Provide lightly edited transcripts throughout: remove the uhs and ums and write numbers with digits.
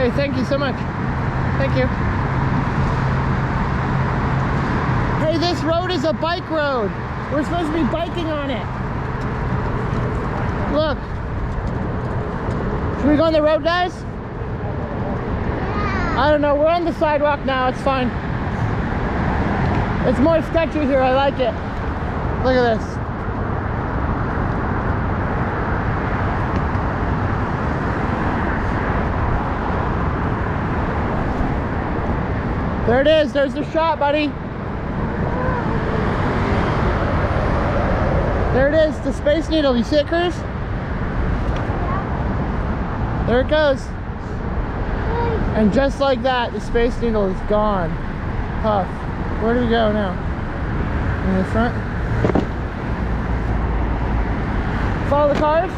Hey, thank you so much. Thank you. Hey, this road is a bike road. We're supposed to be biking on it. Look. Should we go on the road, guys? I don't know. We're on the sidewalk now. It's fine. It's more sketchy here. I like it. Look at this. There it is. There's the shot, buddy. There it is. The Space Needle. You see it, Cruz? There it goes. And just like that, the Space Needle is gone. Puff. Where do we go now? In the front? Follow the cars?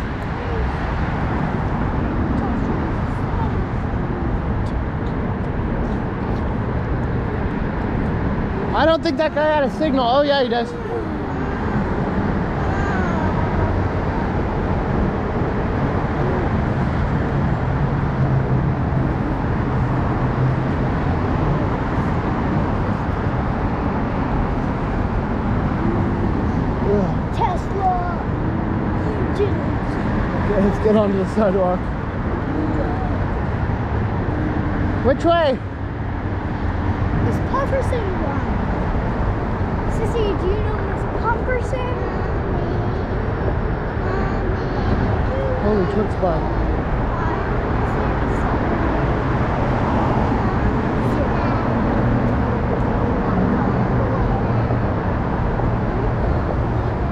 I don't think that guy had a signal. Oh yeah, he does. Let's get onto the sidewalk. Which way? It's Pufferson one. Sissy, do you know where's Pufferson? Holy Twix bar.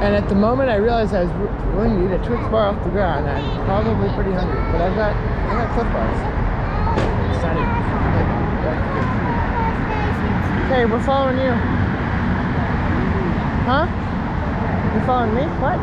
And at the moment I realized I was willing to eat a Twix bar off the ground. I'm probably pretty hungry, but I got Cliff bars. Excited. Okay, we're following you. Huh? You following me? What?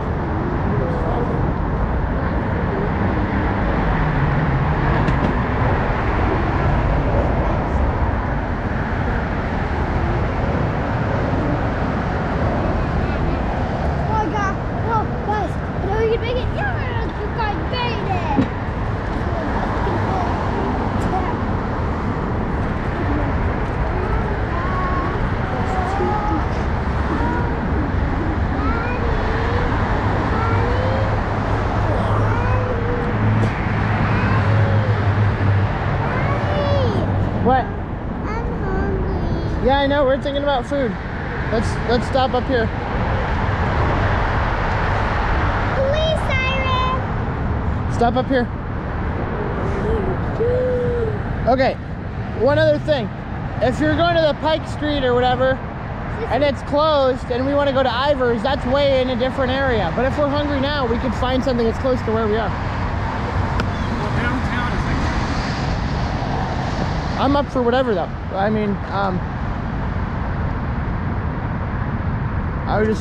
What? I'm hungry. Yeah, I know. We're thinking about food. Let's stop up here. Police siren. Stop up here. Okay. One other thing. If you're going to the Pike Street or whatever, and it's closed, and we want to go to Ivers, that's way in a different area. But if we're hungry now, we could find something that's close to where we are. I'm up for whatever though. I mean, I was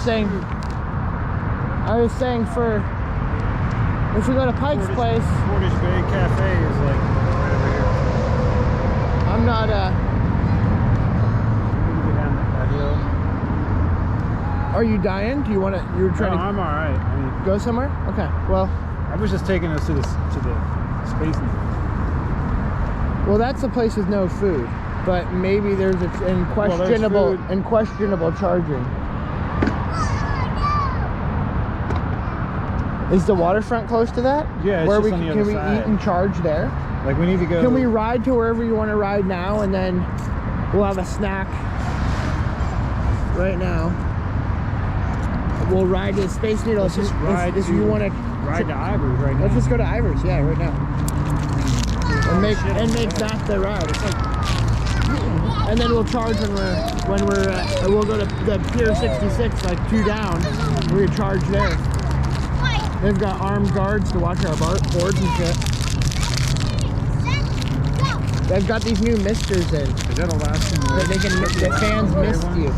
saying for, if we go to Pike's place. Portage Bay Cafe is like right over here. I'm not, We can go down that hill. are you dying? Do you want to, you're trying No, I'm alright. I mean, to go somewhere? Okay, well. I was just taking us to the Space Needle. Well, that's a place with no food, but maybe there's questionable charging. Is the waterfront close to that? Yeah, it's where just we on the can other we side. eat and charge there? Like we need to go. Can we ride to wherever you want to ride now, and then we'll have a snack right now. We'll ride to the Space Needle. Let's just ride if you want to ride to Ivers right now. Let's just go to Ivers, yeah, right now. And make that the ride. It's like, and then we'll charge when we're we'll go to the Pier 66, like 2 down. We're gonna charge there. They've got armed guards to watch our boards and shit. They've got these new misters in. Is that a last one? That the fans mist you.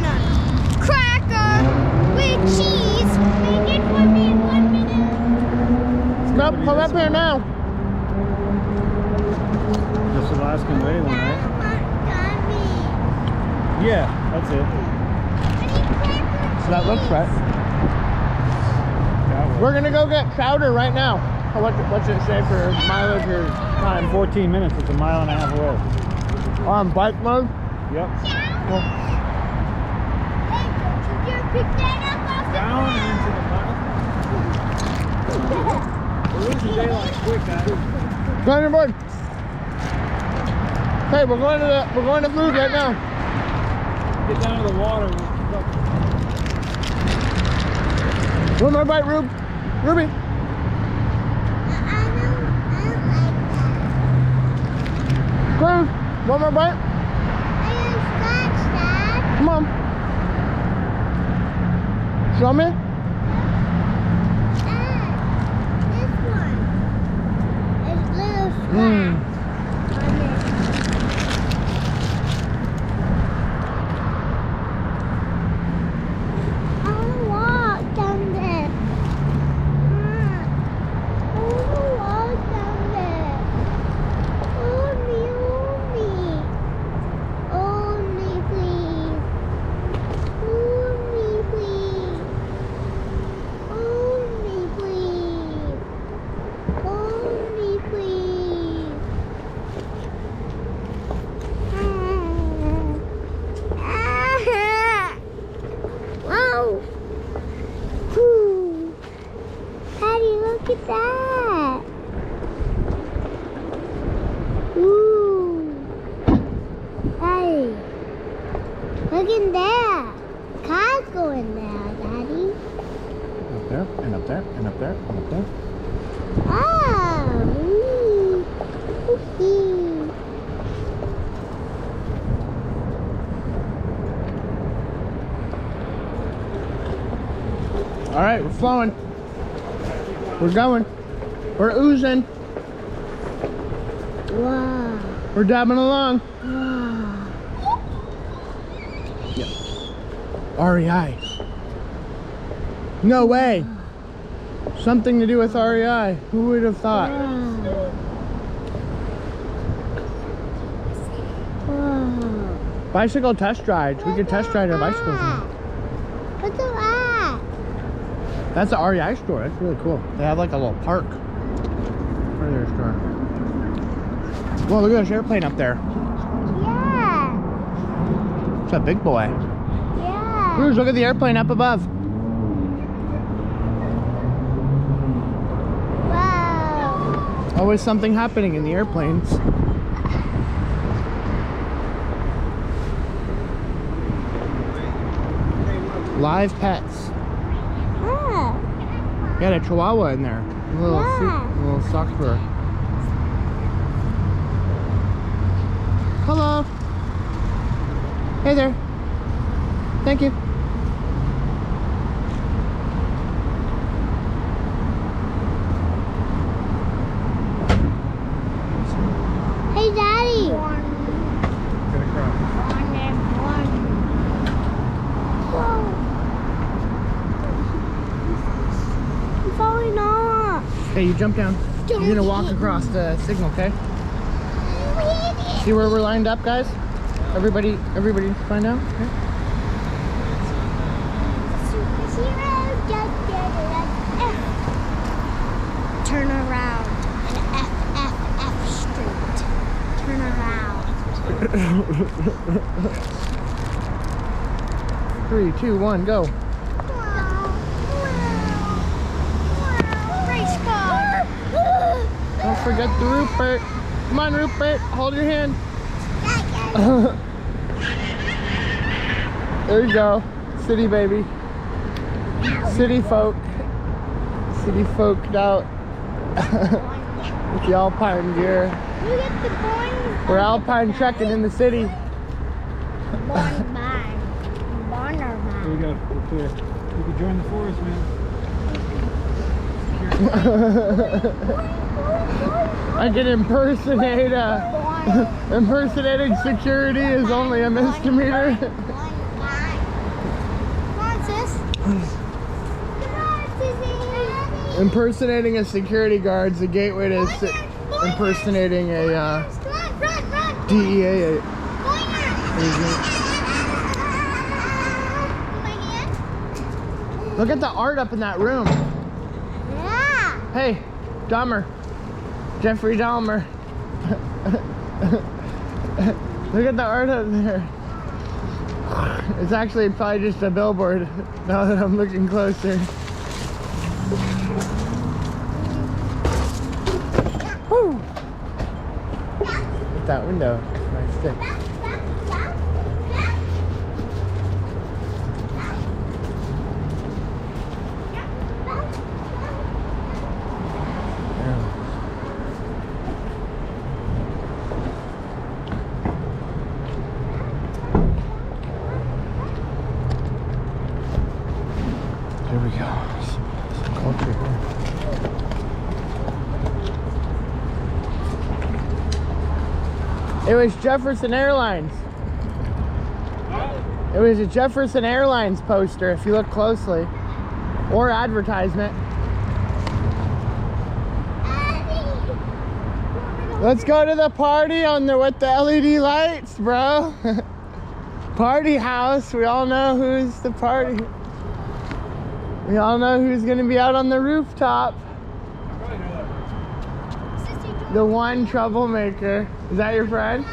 No. Cracker with cheese. Make it for me in 1 minute. Come up here now. Just Alaskan Whaling, right? Yeah, that's it. So that looks right. We're gonna go get chowder right now. What's it say for mileage or time? 14 minutes. It's a mile and a half away. On bike mode? Yep. Well, Down and into the mile. We're losing daylight quick, guys. go on your board. Hey, we're going to food right now. Get down to the water. One more bite, Ruby. Come on, one more bite. Come on. Show me. Look at that. Ooh. Daddy. Look in there. Cars going there, Daddy. Up there, and up there, and up there, and up there. Oh. All right, we're flowing. We're going. We're oozing. Wow. We're dabbing along. Wow. Yeah. REI. No way. Something to do with REI. Who would have thought? Wow. Bicycle test rides. We could test ride our bicycles. What's that? That's the REI store. That's really cool. They have like a little park for their store. Whoa, look at this airplane up there. Yeah. It's a big boy. Yeah. Cruz, look at the airplane up above. Wow. Always something happening in the airplanes. Live pets. Ah. Got a chihuahua in there. A little, Yeah. a little sock fur. Hello. Hey there. Thank you. Hey, Daddy. Gonna cross. Whoa. I'm falling off. Hey, you jump down. You're gonna walk across the signal, okay? See where we're lined up, guys? Everybody find out? Okay. Turn around. An F street. Turn around. 3, 2, 1, go. Race car. Don't forget the Rupert. Come on, Rupert. Hold your hand. There you go. City baby. City folk. City folked out. With the alpine gear. Look at the boing. We're alpine trekking in the city. Boing bang. Bonner Here we bang. go. We're clear. You can join the forest, man. I can impersonate impersonating security is only a misdemeanor. Come on, sis. Come on, sissy. Impersonating a security guard's a gateway to impersonating a Run. DEA Boinger. agent. My hand. Look at the art up in that room. Yeah. Hey, Dahmer. Jeffrey Dahmer. Look at the art up there. It's actually probably just a billboard now that I'm looking closer. Woo! Hit that window. Nice stick. Here we go. Some culture here. It was Jefferson Airlines. It was a Jefferson Airlines poster if you look closely. Or advertisement. Let's go to the party on the with the LED lights, bro. Party house. We all know who's the party. We all know who's gonna be out on the rooftop. The one troublemaker. Is that your friend?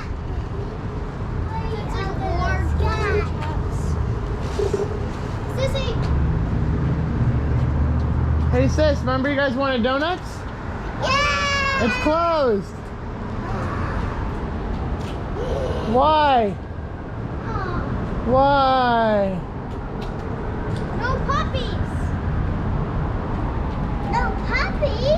Hey sis, remember you guys wanted donuts? Yeah! It's closed. Why? Why? No puppies! No puppies?